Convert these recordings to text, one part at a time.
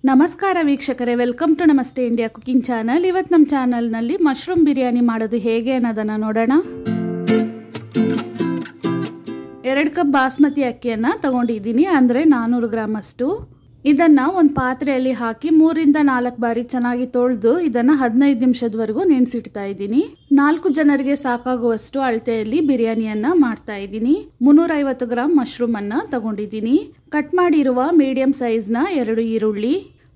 ನಮಸ್ಕಾರ ವೀಕ್ಷಕರೇ, welcome to ನಮಸ್ತೆ ಇಂಡಿಯಾ ಕುಕಿಂಗ್ ಚಾನಲ್. ಇವತ್ತು ನಮ್ಮ ಚಾನಲ್ನಲ್ಲಿ ಮಶ್ರೂಮ್ ಬಿರಿಯಾನಿ ಮಾಡೋದು ಹೇಗೆ ಅನ್ನೋದನ್ನು ನೋಡೋಣ. 2 ಕಪ್ ಬಾಸ್ಮತಿ ಅಕ್ಕಿಯನ್ನು ತಗೊಂಡಿದ್ದೀನಿ, ಅಂದರೆ 400 ಗ್ರಾಮ್ ಅಷ್ಟು. ಇದನ್ನು ಒಂದು ಪಾತ್ರೆಯಲ್ಲಿ ಹಾಕಿ 3 ರಿಂದ 4 ಬಾರಿ ಚೆನ್ನಾಗಿ ತೊಳೆದು ಇದನ್ನು 15 ನಿಮಿಷದವರೆಗೂ ನೆನೆಸಿಡ್ತಾ ಇದ್ದೀನಿ. 4 ಜನರಿಗೆ ಸಾಕಾಗುವಷ್ಟು ಅಳತೆಯಲ್ಲಿ ಬಿರಿಯಾನಿಯನ್ನು ಮಾಡ್ತಾ ಇದ್ದೀನಿ. 350 ಗ್ರಾಮ್ ಮಶ್ರೂಮ್ ಅನ್ನು ತಗೊಂಡಿದ್ದೀನಿ. ಕಟ್ ಮಾಡಿರುವ ಮೀಡಿಯಂ ಸೈಜ್ನ 2 ಈರುಳ್ಳಿ,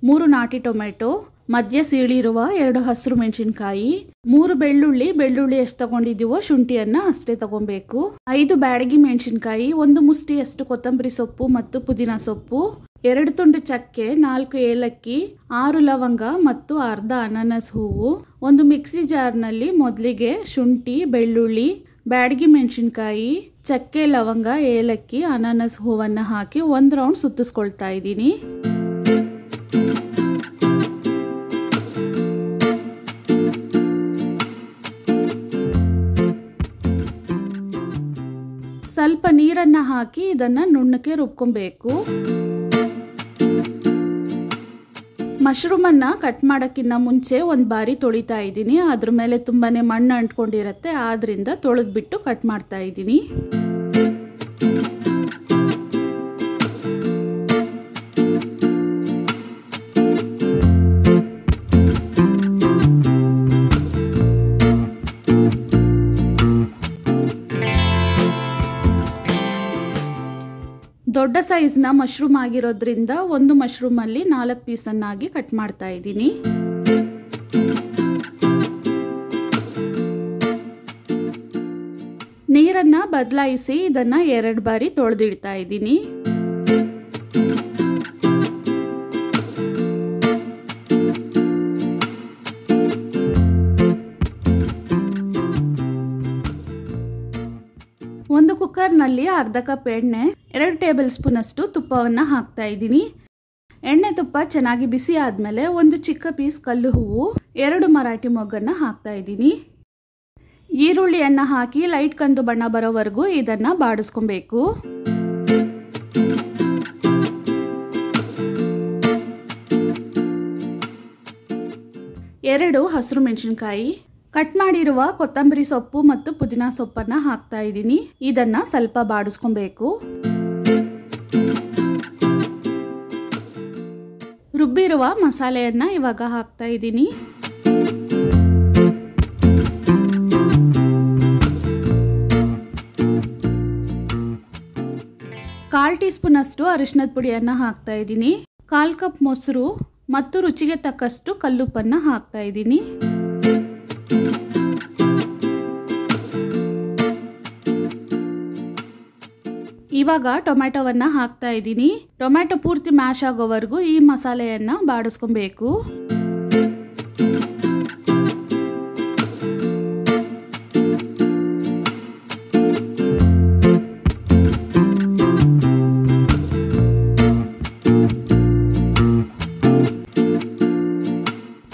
3 ನಾಟಿ ಟೊಮೆಟೊ, ಮಧ್ಯ ಸೀಳಿರುವ 2 ಹಸಿರು ಮೆಣಸಿನಕಾಯಿ, 3 ಬೆಳ್ಳುಳ್ಳಿ ಎಷ್ಟು ತಗೊಂಡಿದ್ದೀವೋ ಶುಂಠಿಯನ್ನ ಅಷ್ಟೇ ತಗೊಬೇಕು. 5 ಬ್ಯಾಡಗಿ ಮೆಣಸಿನಕಾಯಿ, 1 ಮುಷ್ಟಿಯಷ್ಟು ಕೊತ್ತಂಬರಿ ಸೊಪ್ಪು ಮತ್ತು ಪುದೀನ ಸೊಪ್ಪು, 2 ತುಂಡು ಚಕ್ಕೆ, 4 ಏಲಕ್ಕಿ, 6 ಲವಂಗ ಮತ್ತು ಅರ್ಧ ಅನಾನಸ್ ಹೂವು. ಒಂದು ಮಿಕ್ಸಿ ಜಾರ್ನಲ್ಲಿ ಮೊದಲಿಗೆ ಶುಂಠಿ, ಬೆಳ್ಳುಳ್ಳಿ, ಬ್ಯಾಡಗಿ ಮೆಣಸಿನಕಾಯಿ, ಚಕ್ಕೆ, ಲವಂಗ, ಏಲಕ್ಕಿ, ಅನಾನಸ್ ಹೂವನ್ನು ಹಾಕಿ 1 ರೌಂಡ್ ಸುತ್ತಿಸ್ಕೊಳ್ತಾ ಇದ್ದೀನಿ. ಸ್ವಲ್ಪ ನೀರನ್ನು ಹಾಕಿ ಇದನ್ನು ನುಣ್ಣಕ್ಕೆ ರುಬ್ಕೊಬೇಕು. ಮಶ್ರೂಮನ್ನು ಕಟ್ ಮಾಡೋಕ್ಕಿಂತ ಮುಂಚೆ 1 ಬಾರಿ ತೊಳಿತಾ ಇದ್ದೀನಿ. ಅದ್ರ ಮೇಲೆ ತುಂಬಾನೇ ಮಣ್ಣು ಅಂಟ್ಕೊಂಡಿರುತ್ತೆ, ಆದ್ರಿಂದ ತೊಳೆದ್ಬಿಟ್ಟು ಕಟ್ ಮಾಡ್ತಾ ಇದ್ದೀನಿ. ದೊಡ್ಡ ಸೈಜ್ನ ಮಶ್ರೂಮ್ ಆಗಿರೋದ್ರಿಂದ ಒಂದು ಮಶ್ರೂಮಲ್ಲಿ 4 ಪೀಸನ್ನಾಗಿ ಕಟ್ ಮಾಡ್ತಾ ಇದ್ದೀನಿ. ನೀರನ್ನ ಬದಲಾಯಿಸಿ ಇದನ್ನ 2 ಬಾರಿ ತೊಳೆದಿಡ್ತಾ ಇದ್ದೀನಿ. ಒಂದು ಕುಕ್ಕರ್ನಲ್ಲಿ ಅರ್ಧ ಕಪ್ ಎಣ್ಣೆ, 2 ಟೇಬಲ್ ಸ್ಪೂನ್ ಅಷ್ಟು ತುಪ್ಪವನ್ನು ಹಾಕ್ತಾ ಇದ್ದೀನಿ. ಎಣ್ಣೆ ತುಪ್ಪ ಚೆನ್ನಾಗಿ ಬಿಸಿ ಆದಮೇಲೆ 1 ಚಿಕ್ಕ ಪೀಸ್ ಕಲ್ಲು ಹೂವು, 2 ಮರಾಠಿ ಮೊಗ್ಗನ್ನು ಹಾಕ್ತಾ ಇದ್ದೀನಿ. ಈರುಳ್ಳಿಯನ್ನು ಹಾಕಿ ಲೈಟ್ ಕಂದು ಬಣ್ಣ ಬರೋವರೆಗೂ ಇದನ್ನು ಬಾಡಿಸ್ಕೊಬೇಕು. 2 ಹಸಿರು ಮೆಣಸಿನಕಾಯಿ, ಕಟ್ ಮಾಡಿರುವ ಕೊತ್ತಂಬರಿ ಸೊಪ್ಪು ಮತ್ತು ಪುದೀನ ಸೊಪ್ಪನ್ನು ಹಾಕ್ತಾ ಇದ್ದೀನಿ. ಇದನ್ನ ಸ್ವಲ್ಪ ಬಾಡಿಸ್ಕೊಬೇಕು. ರುಬ್ಬಿರುವ ಮಸಾಲೆಯನ್ನ ಇವಾಗ ಹಾಕ್ತಾ ಇದ್ದೀನಿ. ಕಾಲ್ ಟೀ ಸ್ಪೂನ್ ಅಷ್ಟು ಅರಿಶಿನದ ಪುಡಿಯನ್ನ ಹಾಕ್ತಾ ಇದ್ದೀನಿ. 1/4 ಕಪ್ ಮೊಸರು ಮತ್ತು ರುಚಿಗೆ ತಕ್ಕಷ್ಟು ಕಲ್ಲುಪ್ಪನ್ನ ಹಾಕ್ತಾ ಇದ್ದೀನಿ. ಇವಾಗ ಟೊಮೆಟೊವನ್ನು ಹಾಕ್ತಾ ಇದ್ದೀನಿ. ಟೊಮೆಟೊ ಪೂರ್ತಿ ಮ್ಯಾಶ್ ಆಗೋವರೆಗೂ ಈ ಮಸಾಲೆಯನ್ನ ಬಾಡಿಸ್ಕೊಬೇಕು.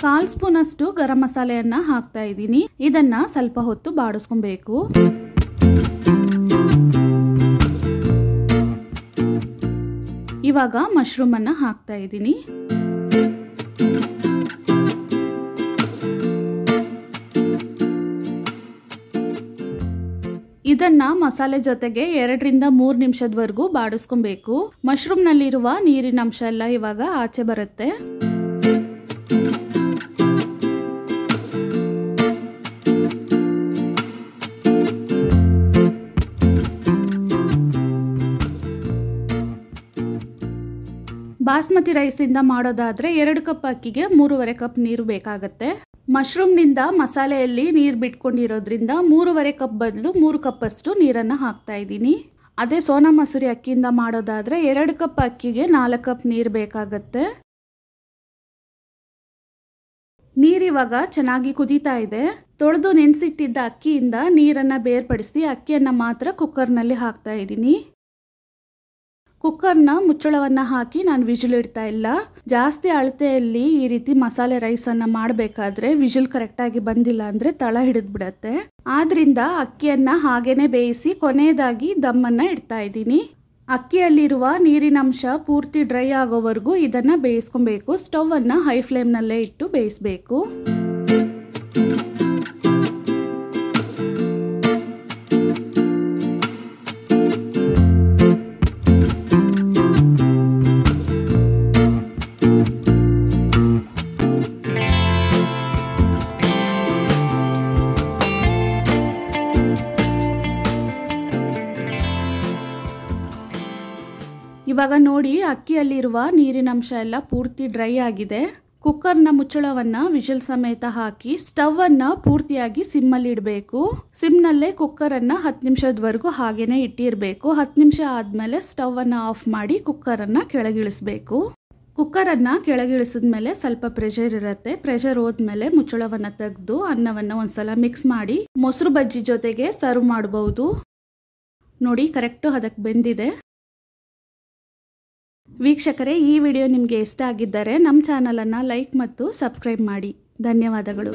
ಕಾಲ್ ಸ್ಪೂನ್ ಅಷ್ಟು ಗರಂ ಮಸಾಲೆಯನ್ನ ಹಾಕ್ತಾ ಇದ್ದೀನಿ. ಇದನ್ನ ಸ್ವಲ್ಪ ಹೊತ್ತು ಬಾಡಿಸ್ಕೊಬೇಕು. ಇವಾಗ ಮಶ್ರೂಮ್ ಅನ್ನ ಹಾಕ್ತಾ ಇದ್ದೀನಿ. ಇದನ್ನ ಮಸಾಲೆ ಜೊತೆಗೆ 2 ರಿಂದ 3 ನಿಮಿಷದವರೆಗೂ ಬಾಡಿಸ್ಕೊಬೇಕು. ಮಶ್ರೂಮ್ ನಲ್ಲಿರುವ ನೀರಿನ ಅಂಶ ಎಲ್ಲ ಇವಾಗ ಆಚೆ ಬರುತ್ತೆ. ಬಾಸ್ಮತಿ ರೈಸಿಂದ ಮಾಡೋದಾದ್ರೆ 2 ಕಪ್ ಅಕ್ಕಿಗೆ 3.5 ಕಪ್ ನೀರು ಬೇಕಾಗತ್ತೆ. ಮಶ್ರೂಮ್ನಿಂದ ಮಸಾಲೆಯಲ್ಲಿ ನೀರು ಬಿಟ್ಕೊಂಡಿರೋದ್ರಿಂದ 3.5 ಕಪ್ ಬದಲು 3 ಕಪ್ ಅಷ್ಟು ನೀರನ್ನು ಹಾಕ್ತಾ ಇದ್ದೀನಿ. ಅದೇ ಸೋನಾ ಮಸೂರಿ ಅಕ್ಕಿಯಿಂದ ಮಾಡೋದಾದ್ರೆ 2 ಕಪ್ ಅಕ್ಕಿಗೆ 4 ಕಪ್ ನೀರು ಬೇಕಾಗತ್ತೆ. ನೀರಿವಾಗ ಚೆನ್ನಾಗಿ ಕುದೀತಾ ಇದೆ. ತೊಳೆದು ನೆನೆಸಿಟ್ಟಿದ್ದ ಅಕ್ಕಿಯಿಂದ ನೀರನ್ನ ಬೇರ್ಪಡಿಸಿ ಅಕ್ಕಿಯನ್ನ ಮಾತ್ರ ಕುಕ್ಕರ್ನಲ್ಲಿ ಹಾಕ್ತಾ ಇದ್ದೀನಿ. ಕುಕ್ಕರ್ನ ಮುಚ್ಚಳವನ್ನು ಹಾಕಿ ನಾನು ವಿಜಿಲ್ ಇಡ್ತಾ ಇಲ್ಲ. ಜಾಸ್ತಿ ಅಳತೆಯಲ್ಲಿ ಈ ರೀತಿ ಮಸಾಲೆ ರೈಸನ್ನು ಮಾಡಬೇಕಾದ್ರೆ ವಿಜಿಲ್ ಕರೆಕ್ಟಾಗಿ ಬಂದಿಲ್ಲ ಅಂದರೆ ತಳ ಹಿಡಿದ್ಬಿಡತ್ತೆ. ಆದ್ರಿಂದ ಅಕ್ಕಿಯನ್ನು ಹಾಗೇನೆ ಬೇಯಿಸಿ ಕೊನೆಯದಾಗಿ ದಮ್ಮನ್ನು ಇಡ್ತಾ ಇದ್ದೀನಿ. ಅಕ್ಕಿಯಲ್ಲಿರುವ ನೀರಿನಂಶ ಪೂರ್ತಿ ಡ್ರೈ ಆಗೋವರೆಗೂ ಇದನ್ನು ಬೇಯಿಸ್ಕೊಬೇಕು. ಸ್ಟವನ್ನು ಹೈ ಫ್ಲೇಮ್ನಲ್ಲೇ ಇಟ್ಟು ಬೇಯಿಸಬೇಕು. ಇವಾಗ ನೋಡಿ, ಅಕ್ಕಿಯಲ್ಲಿರುವ ನೀರಿನಂಶ ಎಲ್ಲ ಪೂರ್ತಿ ಡ್ರೈ ಆಗಿದೆ. ಕುಕ್ಕರ್ನ ಮುಚ್ಚಳವನ್ನು ವಿಷಲ್ ಸಮೇತ ಹಾಕಿ ಸ್ಟವನ್ನು ಪೂರ್ತಿಯಾಗಿ ಸಿಮ್ಮಲ್ಲಿ ಇಡಬೇಕು. ಸಿಮ್ನಲ್ಲೇ ಕುಕ್ಕರನ್ನು 10 ನಿಮಿಷದವರೆಗೂ ಹಾಗೇನೆ ಇಟ್ಟಿರಬೇಕು. 10 ನಿಮಿಷ ಆದಮೇಲೆ ಸ್ಟವನ್ನು ಆಫ್ ಮಾಡಿ ಕುಕ್ಕರನ್ನು ಕೆಳಗಿಳಿಸಬೇಕು. ಕುಕ್ಕರನ್ನು ಕೆಳಗಿಳಿಸಿದ್ಮೇಲೆ ಸ್ವಲ್ಪ ಪ್ರೆಷರ್ ಇರುತ್ತೆ. ಪ್ರೆಷರ್ ಹೋದ್ಮೇಲೆ ಮುಚ್ಚಳವನ್ನು ತೆಗೆದು ಅನ್ನವನ್ನು ಒಂದ್ಸಲ ಮಿಕ್ಸ್ ಮಾಡಿ ಮೊಸರು ಬಜ್ಜಿ ಜೊತೆಗೆ ಸರ್ವ್ ಮಾಡಬಹುದು. ನೋಡಿ, ಕರೆಕ್ಟು ಅದಕ್ಕೆ ಬೆಂದಿದೆ. ವೀಕ್ಷಕರೇ, ಈ ವಿಡಿಯೋ ನಿಮಗೆ ಇಷ್ಟ ಆಗಿದ್ದರೆ ನಮ್ಮ ಚಾನಲನ್ನು ಲೈಕ್ ಮತ್ತು ಸಬ್ಸ್ಕ್ರೈಬ್ ಮಾಡಿ. ಧನ್ಯವಾದಗಳು.